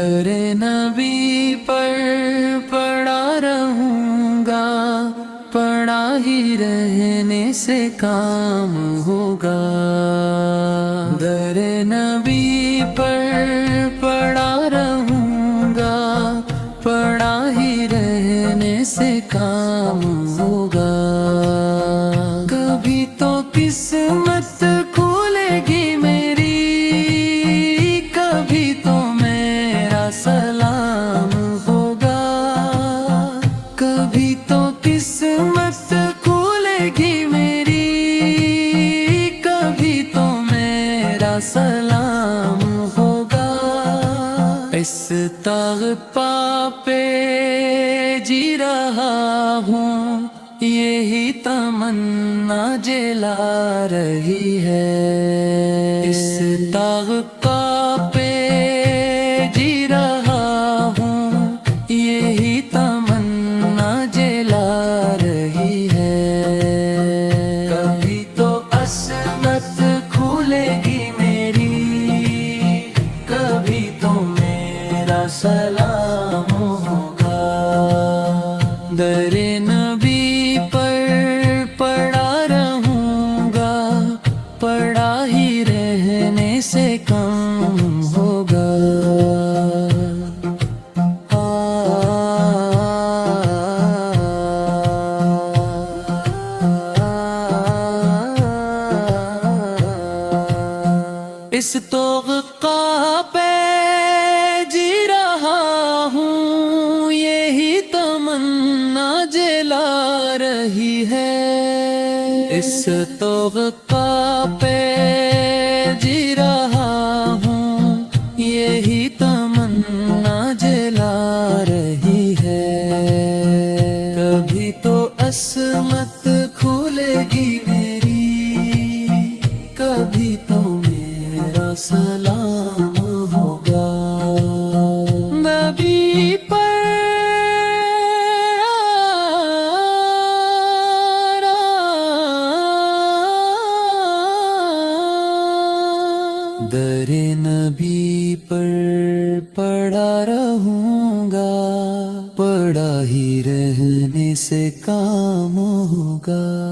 در نبی پر پڑا رہوں گا، پڑا ہی رہنے سے کام ہوگا۔ در نبی پر پڑا رہوں گا، پڑا ہی رہنے سے کام ہوگا۔ کبھی تو قسمت کھولے گی میری، کبھی تو میرا سلام ہوگا۔ کبھی تو قسمت کھولے گی میری، کبھی تو میرا سلام ہوگا۔ اس تغپا پہ جی رہا ہوں، یہی تمنا جلا رہی ہے۔ اس تغپا پہ جی رہا ہوں، یہی تمنا جلا رہی ہے۔ کبھی تو عصمت کھولے گی میری، کبھی تو میرا سلام ہوگا۔ در نبی پر پڑا رہوں گا، پڑا ہی رہنے سے کم ہوگا۔ اس طغقہ پہ جی رہا ہوں، یہی تمنا جلا رہی ہے۔ اس طغقہ پہ جی رہا ہوں، یہی تمنا جلا رہی ہے۔ کبھی تو عصمت کھولے گی میری، کبھی تو میرا سلام ہوگا۔ نبی پر در نبی پر پڑا رہوں گا، پڑا ہی رہنے سے کام ہوگا۔